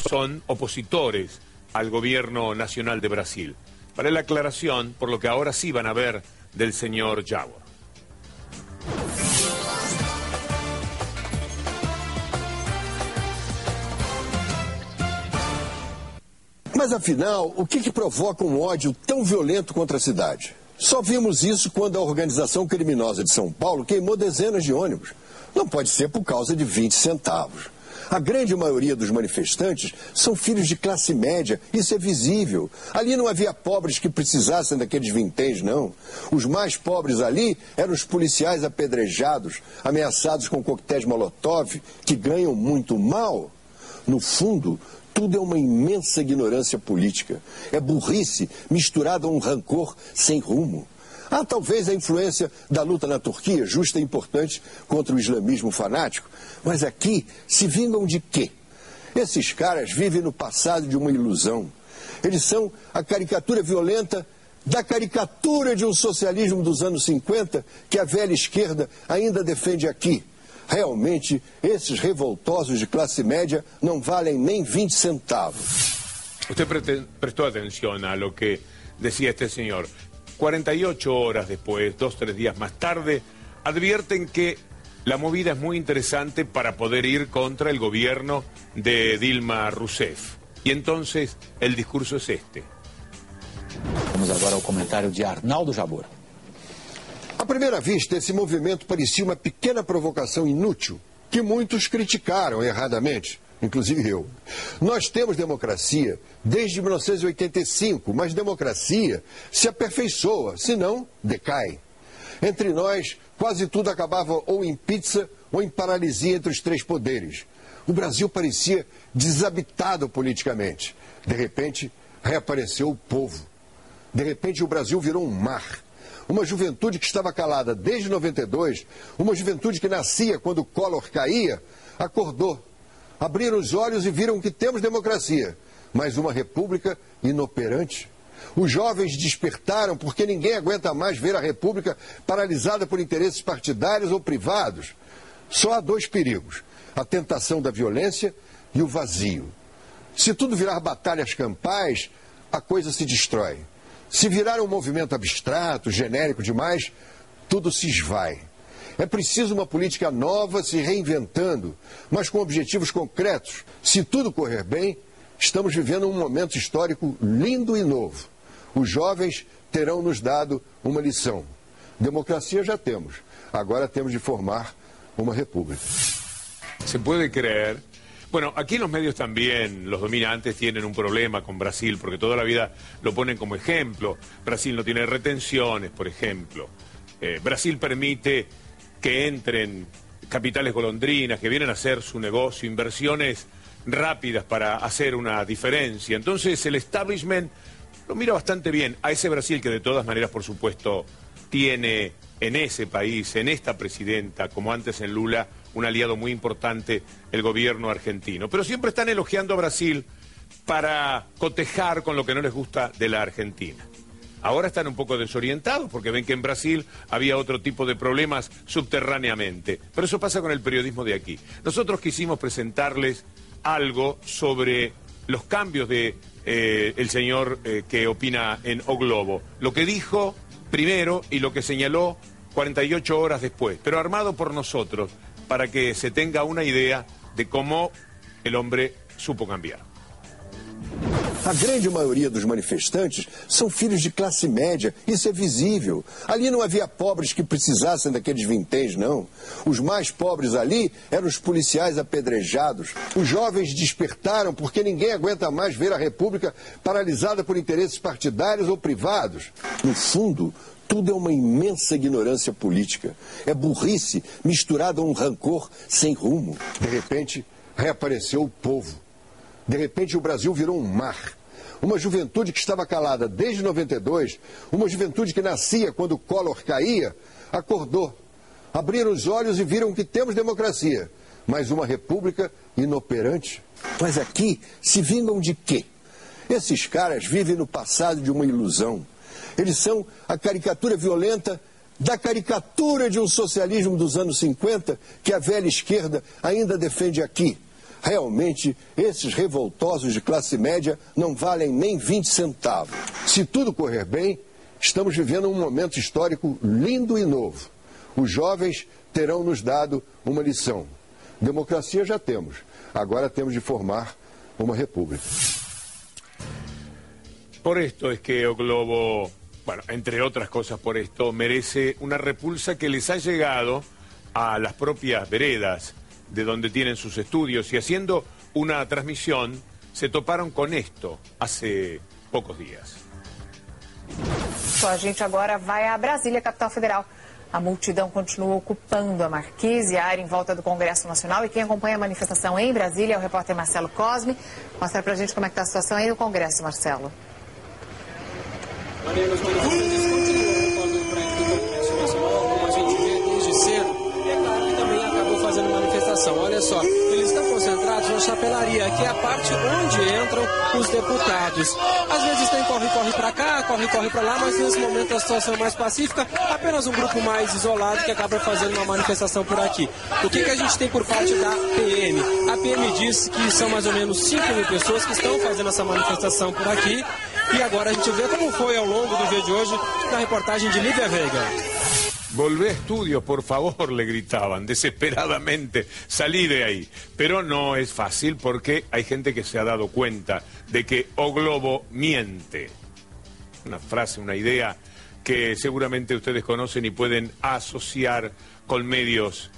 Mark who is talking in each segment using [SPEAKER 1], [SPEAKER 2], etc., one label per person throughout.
[SPEAKER 1] son opositores al gobierno nacional de Brasil. Para la aclaración, por lo que ahora sí van a ver del señor Jawor.
[SPEAKER 2] Mas afinal, o que provoca um ódio tão violento contra a cidade? Só vimos isso quando a organização criminosa de São Paulo queimou dezenas de ônibus. Não pode ser por causa de 20 centavos. A grande maioria dos manifestantes são filhos de classe média, isso é visível. Ali não havia pobres que precisassem daqueles vinténs, não. Os mais pobres ali eram os policiais apedrejados, ameaçados com coquetéis Molotov, que ganham muito mal. No fundo, tudo é uma imensa ignorância política. É burrice misturada a um rancor sem rumo. Há talvez a influência da luta na Turquia, justa e importante, contra o islamismo fanático. Mas aqui se vingam de quê? Esses caras vivem no passado de uma ilusão. Eles são a caricatura violenta da caricatura de um socialismo dos anos 50 que a velha esquerda ainda defende aqui. Realmente, esses revoltosos de classe média não valem nem 20 centavos.
[SPEAKER 1] Usted prestó atención a lo que decía este señor. 48 horas después, 2-3 días más tarde, advierten que la movida es muy interesante para poder ir contra el gobierno de Dilma Rousseff. Y entonces el discurso es este.
[SPEAKER 3] Vamos agora ao comentário de Arnaldo Jabor.
[SPEAKER 2] À primeira vista, esse movimento parecia uma pequena provocação inútil, que muitos criticaram erradamente, inclusive eu. Nós temos democracia desde 1985, mas democracia se aperfeiçoa, senão decai. Entre nós, quase tudo acabava ou em pizza ou em paralisia entre os três poderes. O Brasil parecia desabitado politicamente. De repente, reapareceu o povo. De repente, o Brasil virou um mar. Uma juventude que estava calada desde 92, uma juventude que nascia quando o Collor caía, acordou. Abriram os olhos e viram que temos democracia, mas uma república inoperante. Os jovens despertaram porque ninguém aguenta mais ver a república paralisada por interesses partidários ou privados. Só há dois perigos, a tentação da violência e o vazio. Se tudo virar batalhas campais, a coisa se destrói. Se virar um movimento abstrato, genérico demais, tudo se esvai. É preciso uma política nova se reinventando, mas com objetivos concretos. Se tudo correr bem, estamos vivendo um momento histórico lindo e novo. Os jovens terão nos dado uma lição. Democracia já temos, agora temos de formar uma república.
[SPEAKER 1] ¿Se puede creer? Bueno, aquí en los medios también los dominantes tienen un problema con Brasil, porque toda la vida lo ponen como ejemplo. Brasil no tiene retenciones, por ejemplo. Brasil permite que entren capitales golondrinas, que vienen a hacer su negocio, inversiones rápidas para hacer una diferencia. Entonces el establishment lo mira bastante bien a ese Brasil que de todas maneras, por supuesto, tiene en ese país, en esta presidenta, como antes en Lula, un aliado muy importante, el gobierno argentino. Pero siempre están elogiando a Brasil para cotejar con lo que no les gusta de la Argentina. Ahora están un poco desorientados porque ven que en Brasil había otro tipo de problemas subterráneamente. Pero eso pasa con el periodismo de aquí. Nosotros quisimos presentarles algo sobre los cambios de el señor que opina en O Globo. Lo que dijo primero y lo que señaló 48 horas después, pero armado por nosotros, para que se tenga una idea de cómo el hombre supo cambiar.
[SPEAKER 2] A grande maioria dos manifestantes são filhos de classe média, isso é visível. Ali não havia pobres que precisassem daqueles vinténs, não. Os mais pobres ali eram os policiais apedrejados. Os jovens despertaram porque ninguém aguenta mais ver a república paralisada por interesses partidários ou privados. No fundo, tudo é uma imensa ignorância política. É burrice misturada a um rancor sem rumo. De repente, reapareceu o povo. De repente, o Brasil virou um mar. Uma juventude que estava calada desde 92, uma juventude que nascia quando o Collor caía, acordou. Abriram os olhos e viram que temos democracia, mas uma república inoperante. Mas aqui se vingam de quê? Esses caras vivem no passado de uma ilusão. Eles são a caricatura violenta da caricatura de um socialismo dos anos 50 que a velha esquerda ainda defende aqui. Realmente, esses revoltosos de classe média não valem nem 20 centavos. Se tudo correr bem, estamos vivendo um momento histórico lindo e novo. Os jovens terão nos dado uma lição. Democracia já temos. Agora temos de formar uma república.
[SPEAKER 1] Por esto es que O Globo, bueno, entre otras cosas por esto, merece una repulsa que les ha llegado a las propias veredas de donde tienen sus estudios, y haciendo una transmisión se toparon con esto hace pocos días.
[SPEAKER 4] A gente agora vai a Brasília, capital federal. A multidão continua ocupando a Marquise, a área em volta do Congresso Nacional, e quem acompanha a manifestação em Brasília é o repórter Marcelo Cosme. Mostra pra gente como é que tá a situação aí no Congresso, Marcelo.
[SPEAKER 5] Maria, as manifestações continuam ocupando o prédio do Congresso Nacional, como a gente vê desde cedo. E é claro que também acabou fazendo manifestação. Olha só, eles estão concentrados na chapelaria, que é a parte onde entram os deputados. Às vezes tem corre-corre para cá, corre-corre para lá, mas nesse momento a situação é mais pacífica. Apenas um grupo mais isolado que acaba fazendo uma manifestação por aqui. O que a gente tem por parte da PM? A PM disse que são mais ou menos 5.000 pessoas que estão fazendo essa manifestação por aqui. E agora a gente vê como foi ao longo do dia de hoje, na reportagem de Lívia Veiga.
[SPEAKER 1] Volvé a estudios, por favor, le gritaban desesperadamente, salí de ahí. Pero no es fácil porque hay gente que se ha dado cuenta de que O Globo miente. Una frase, una idea que seguramente ustedes conocen y pueden asociar con medios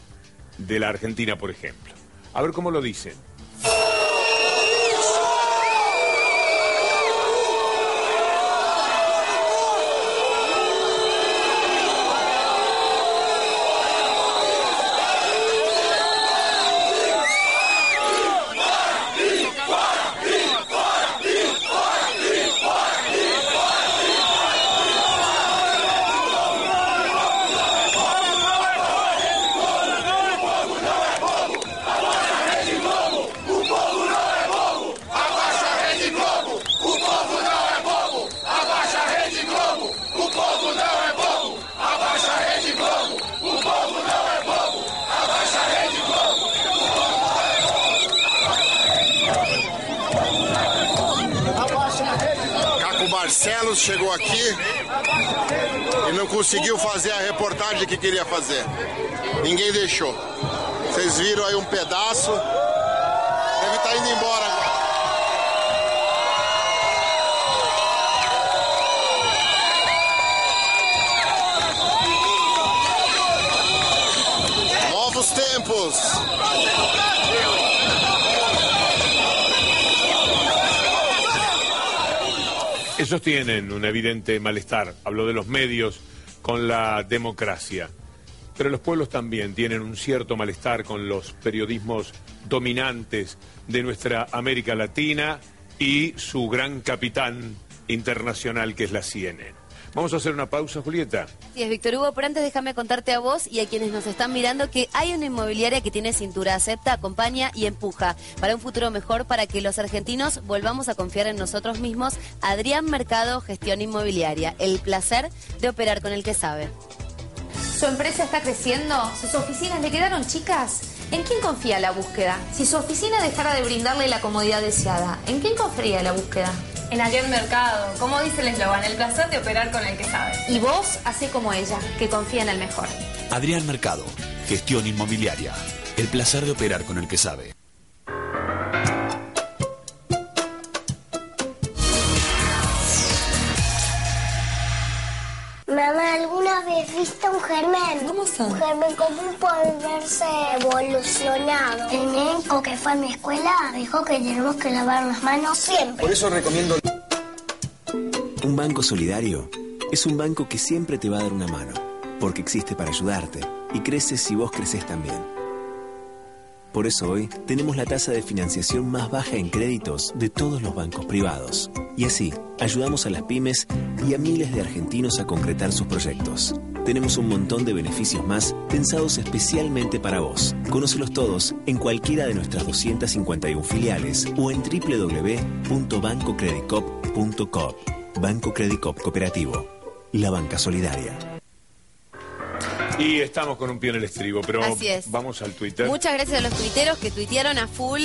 [SPEAKER 1] de la Argentina, por ejemplo. A ver cómo lo dicen.
[SPEAKER 6] Marcelo chegou aqui e não conseguiu fazer a reportagem que queria fazer. Ninguém deixou. Vocês viram aí um pedaço. Deve estar indo embora agora. Novos tempos.
[SPEAKER 1] Ellos tienen un evidente malestar, hablo de los medios, con la democracia. Pero los pueblos también tienen un cierto malestar con los periodismos dominantes de nuestra América Latina y su gran capitán internacional, que es la CNN. Vamos a hacer una pausa, Julieta.
[SPEAKER 7] Sí, es Víctor Hugo, pero antes déjame contarte a vos y a quienes nos están mirando que hay una inmobiliaria que tiene cintura, acepta, acompaña y empuja para un futuro mejor, para que los argentinos volvamos a confiar en nosotros mismos. Adrián Mercado, Gestión Inmobiliaria, el placer de operar con el que sabe.
[SPEAKER 8] ¿Su empresa está creciendo? ¿Sus oficinas le quedaron chicas? ¿En quién confía la búsqueda? Si su oficina dejara de brindarle la comodidad deseada, ¿en quién confiaría la búsqueda?
[SPEAKER 9] En Adrián Mercado, como dice el eslogan, el placer de operar con el que sabe.
[SPEAKER 8] Y vos, hacé como ella, que confía en el mejor.
[SPEAKER 10] Adrián Mercado, Gestión Inmobiliaria, el placer de operar con el que sabe.
[SPEAKER 11] Mamá, ¿alguna vez viste un germen?
[SPEAKER 8] ¿Cómo son?
[SPEAKER 11] Un germen común puede verse evolucionado. El médico que fue a mi escuela dijo que tenemos que lavar las manos siempre.
[SPEAKER 12] Por eso recomiendo... Un banco solidario es un banco que siempre te va a dar una mano, porque existe para ayudarte y crece si vos creces también. Por eso hoy tenemos la tasa de financiación más baja en créditos de todos los bancos privados. Y así, ayudamos a las pymes y a miles de argentinos a concretar sus proyectos. Tenemos un montón de beneficios más pensados especialmente para vos. Conócelos todos en cualquiera de nuestras 251 filiales o en www.bancocreditcop.com. Banco Credit Cop Cooperativo. La banca solidaria.
[SPEAKER 1] Y estamos con un pie en el estribo, pero
[SPEAKER 7] Así es.
[SPEAKER 1] vamos al Twitter.
[SPEAKER 7] Muchas gracias a los tuiteros que tuitearon a full.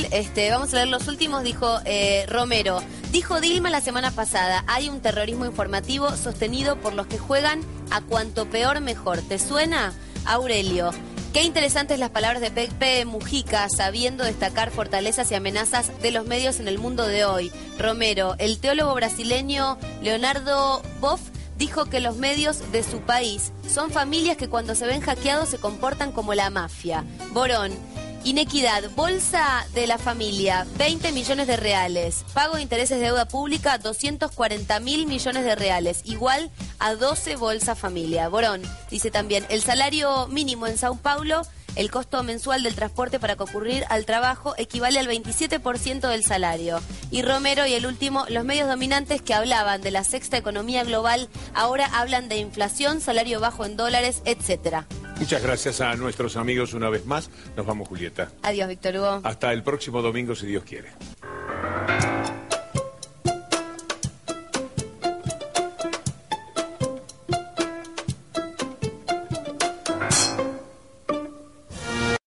[SPEAKER 7] Vamos a leer los últimos. Dijo Romero. Dijo Dilma la semana pasada, hay un terrorismo informativo sostenido por los que juegan a cuanto peor mejor. ¿Te suena? Aurelio. Qué interesantes las palabras de Pepe Mujica, sabiendo destacar fortalezas y amenazas de los medios en el mundo de hoy. Romero. El teólogo brasileño Leonardo Boff dijo que los medios de su país son familias que cuando se ven hackeados se comportan como la mafia. Borón, inequidad, bolsa de la familia, 20 millones de reales. Pago de intereses de deuda pública, 240.000 millones de reales. Igual a 12 bolsa familia. Borón dice también, el salario mínimo en Sao Paulo, el costo mensual del transporte para concurrir al trabajo equivale al 27% del salario. Y Romero, y el último, los medios dominantes que hablaban de la sexta economía global, ahora hablan de inflación, salario bajo en dólares, etcétera.
[SPEAKER 1] Muchas gracias a nuestros amigos una vez más. Nos vamos, Julieta.
[SPEAKER 7] Adiós, Víctor Hugo.
[SPEAKER 1] Hasta el próximo domingo, si Dios quiere.